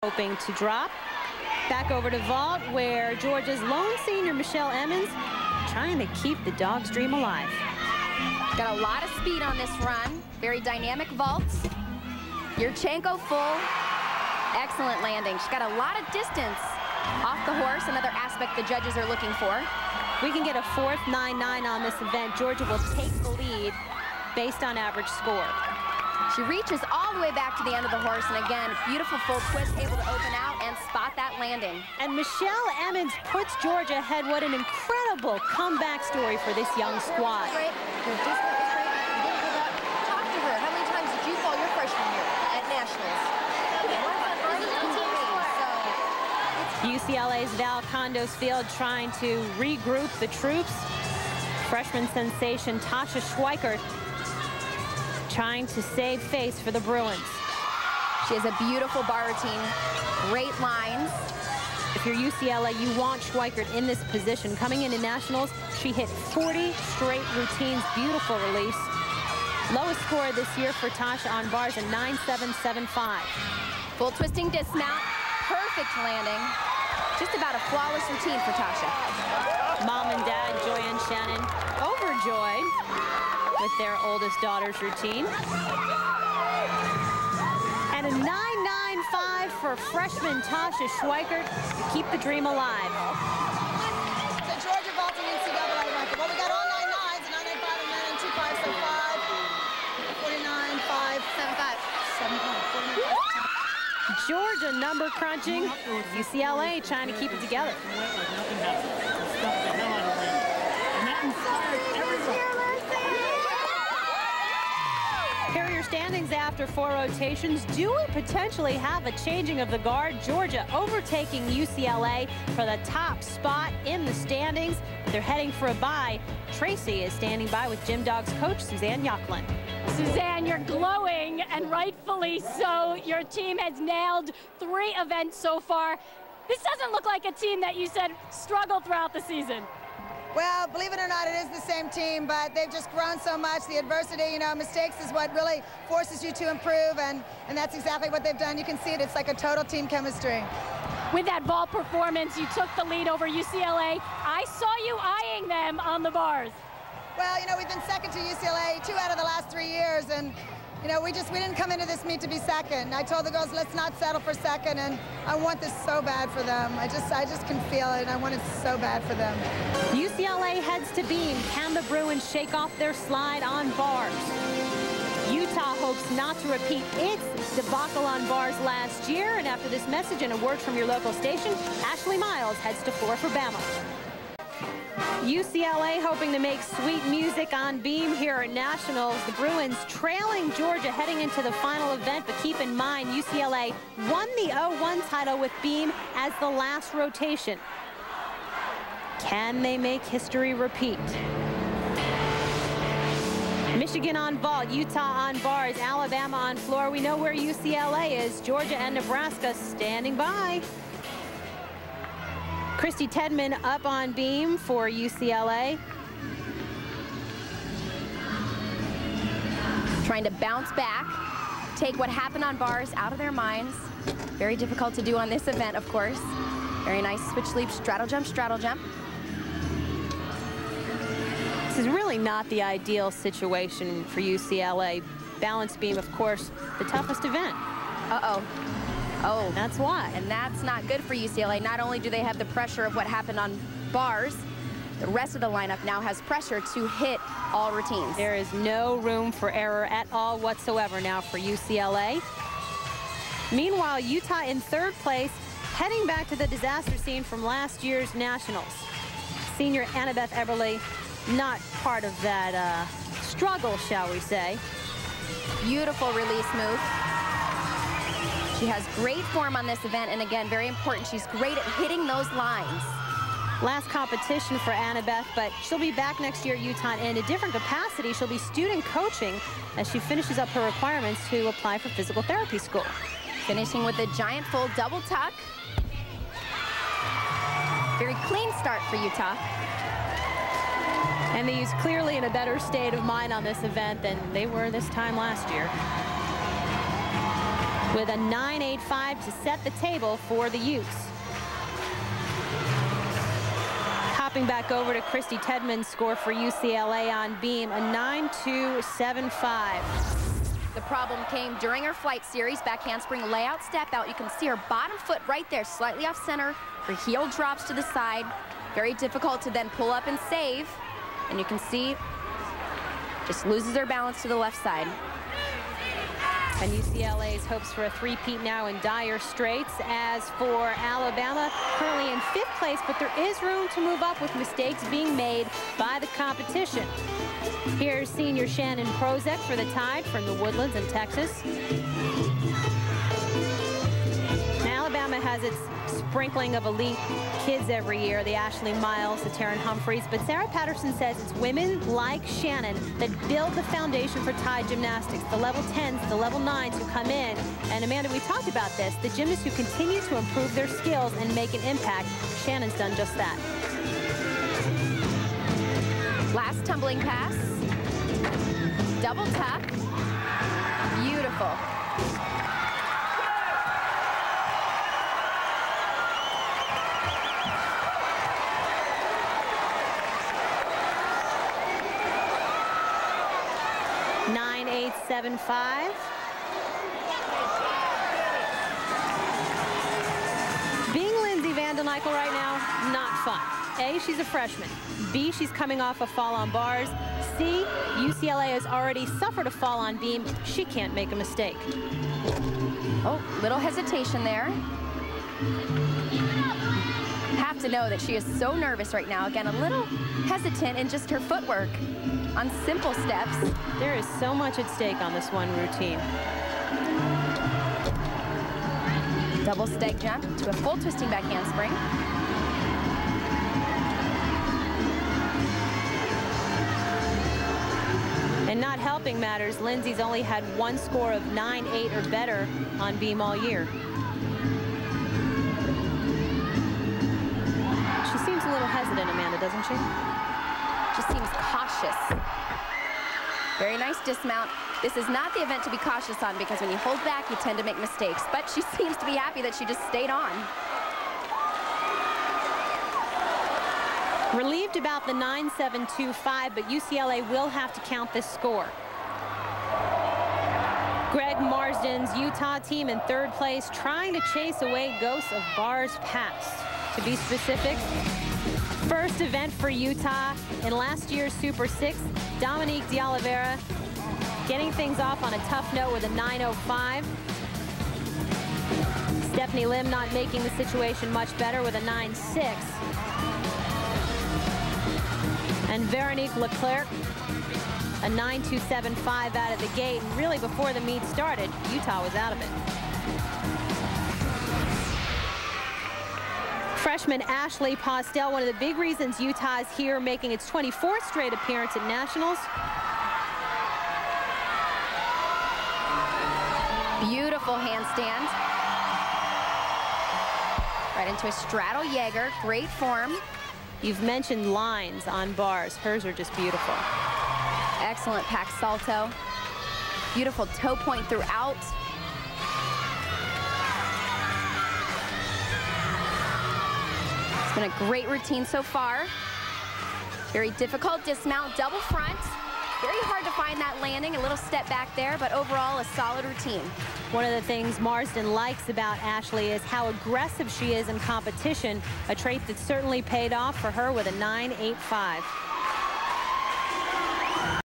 Hoping to drop. Back over to vault, where Georgia's lone senior, Michelle Emmons, trying to keep the dog's dream alive. Got a lot of speed on this run. Very dynamic vaults. Yurchenko full. Excellent landing. She's got a lot of distance off the horse, another aspect the judges are looking for. We can get a fourth 9-9 on this event. Georgia will take the lead based on average score. She reaches all the way back to the end of the horse, and again, beautiful full twist, able to open out and spot that landing. And Michelle Emmons puts Georgia ahead. What an incredible comeback story for this young squad. Talk to her. How many times did you fall your freshman year at Nationals? UCLA's Val Condos Field trying to regroup the troops. Freshman sensation Tasha Schwikert trying to save face for the Bruins. She has a beautiful bar routine, great lines. If you're UCLA, you want Schwikert in this position. Coming into Nationals, she hit 40 straight routines, beautiful release. Lowest score this year for Tasha on bars, a 9.775. Full twisting dismount, perfect landing. Just about a flawless routine for Tasha. Mom and Dad, Joy and Shannon, overjoyed with their oldest daughter's routine. And a 9.95 for freshman Tasha Schwikert to keep the dream alive. So Georgia vaulting NCAA record. Well, we got all 9.9s, a 9.95 and then 2.5, so 5, 49, 5, 7.5, 7.5, 49. Georgia number crunching. UCLA trying to keep it together. Here are your standings after 4 rotations. Do we potentially have a changing of the guard? Georgia overtaking UCLA for the top spot in the standings. They're heading for a bye. Tracy is standing by with Gym Dogs coach Suzanne Yocklin. Suzanne, you're glowing, and rightfully so. Your team has nailed 3 events so far. This doesn't look like a team that you said struggled throughout the season. Well, believe it or not, it is the same team, but they've just grown so much. The adversity, you know, mistakes is what really forces you to improve, and that's exactly what they've done. You can see it. It's like a total team chemistry. With that vault performance, you took the lead over UCLA. I saw you eyeing them on the bars. Well, you know, we've been second to UCLA 2 out of the last 3 years, and you know, we didn't come into this meet to be second. I told the girls, let's not settle for second, and I want this so bad for them. I just can feel it, and I want it so bad for them. UCLA heads to Beam. Can the Bruins shake off their slide on bars? Utah hopes not to repeat its debacle on bars last year. And after this message and a word from your local station, Ashley Miles heads to floor for Bama. UCLA hoping to make sweet music on Beam here at Nationals. The Bruins trailing Georgia heading into the final event, but keep in mind UCLA won the 0-1 title with Beam as the last rotation. Can they make history repeat? Michigan on vault, Utah on bars, Alabama on floor. We know where UCLA is. Georgia and Nebraska standing by. Christy Tedmon up on Beam for UCLA. Trying to bounce back, take what happened on bars out of their minds. Very difficult to do on this event, of course. Very nice switch leap, straddle jump, straddle jump. This is really not the ideal situation for UCLA. Balance beam, of course, the toughest event. Uh-oh. Oh, that's why. And that's not good for UCLA. Not only do they have the pressure of what happened on bars, the rest of the lineup now has pressure to hit all routines. There is no room for error at all whatsoever now for UCLA. Meanwhile, Utah in 3rd place, heading back to the disaster scene from last year's Nationals. Senior Annabeth Eberle, not part of that struggle, shall we say. Beautiful release move. She has great form on this event, and again, very important, she's great at hitting those lines. Last competition for Annabeth, but she'll be back next year at Utah in a different capacity. She'll be student coaching as she finishes up her requirements to apply for physical therapy school. Finishing with a giant full double tuck. Very clean start for Utah. And they's clearly in a better state of mind on this event than they were this time last year. with a 9.85 to set the table for the Utes. Hopping back over to Christy Tedmon's score for UCLA on beam, a 9.275. The problem came during her flight series. Back handspring layout step out. You can see her bottom foot right there, slightly off center. Her heel drops to the side. Very difficult to then pull up and save. And you can see, just loses her balance to the left side. And UCLA's hopes for a three-peat now in dire straits. As for Alabama, currently in 5th place, but there is room to move up with mistakes being made by the competition. Here's senior Shannon Hrozek for the Tide from the Woodlands in Texas. Now, Alabama has its sprinkling of elite kids every year, the Ashley Miles, the Taryn Humphreys, but Sarah Patterson says it's women like Shannon that build the foundation for Tide gymnastics, the level 10s, the level 9s who come in. And Amanda, we talked about this, the gymnasts who continue to improve their skills and make an impact. Shannon's done just that. Last tumbling pass. Double tuck. Beautiful. .9.875. Being Lindsey Vanden Eykel right now, not fun. A, she's a freshman. B, she's coming off a fall on bars. C, UCLA has already suffered a fall on beam. She can't make a mistake. Oh, little hesitation there. Have to know that she is so nervous right now. Again, a little hesitant in just her footwork on simple steps. There is so much at stake on this one routine. Double steg jump to a full twisting back handspring. And not helping matters, Lindsey's only had one score of 9.8 or better on beam all year. She seems a little hesitant, Amanda, doesn't she? Just seems cautious. Very nice dismount. This is not the event to be cautious on because when you hold back, you tend to make mistakes. But she seems to be happy that she just stayed on. Relieved about the 9.725, but UCLA will have to count this score. Greg Marsden's Utah team in 3rd place, trying to chase away ghosts of bars past. To be specific, first event for Utah in last year's Super 6, Dominique D'Oliveira getting things off on a tough note with a 9.05. Stephanie Lim not making the situation much better with a 9.6. And Veronique Leclerc, a 9.275 out of the gate. And really, before the meet started, Utah was out of it. Freshman Ashley Postell, one of the big reasons Utah is here, making its 24th straight appearance at Nationals. Beautiful handstand. Right into a straddle Jaeger. Great form. You've mentioned lines on bars. Hers are just beautiful. Excellent pack salto. Beautiful toe point throughout. It's been a great routine so far. Very difficult dismount, double front. Very hard to find that landing, a little step back there, but overall a solid routine. One of the things Marsden likes about Ashley is how aggressive she is in competition, a trait that certainly paid off for her with a 9.85.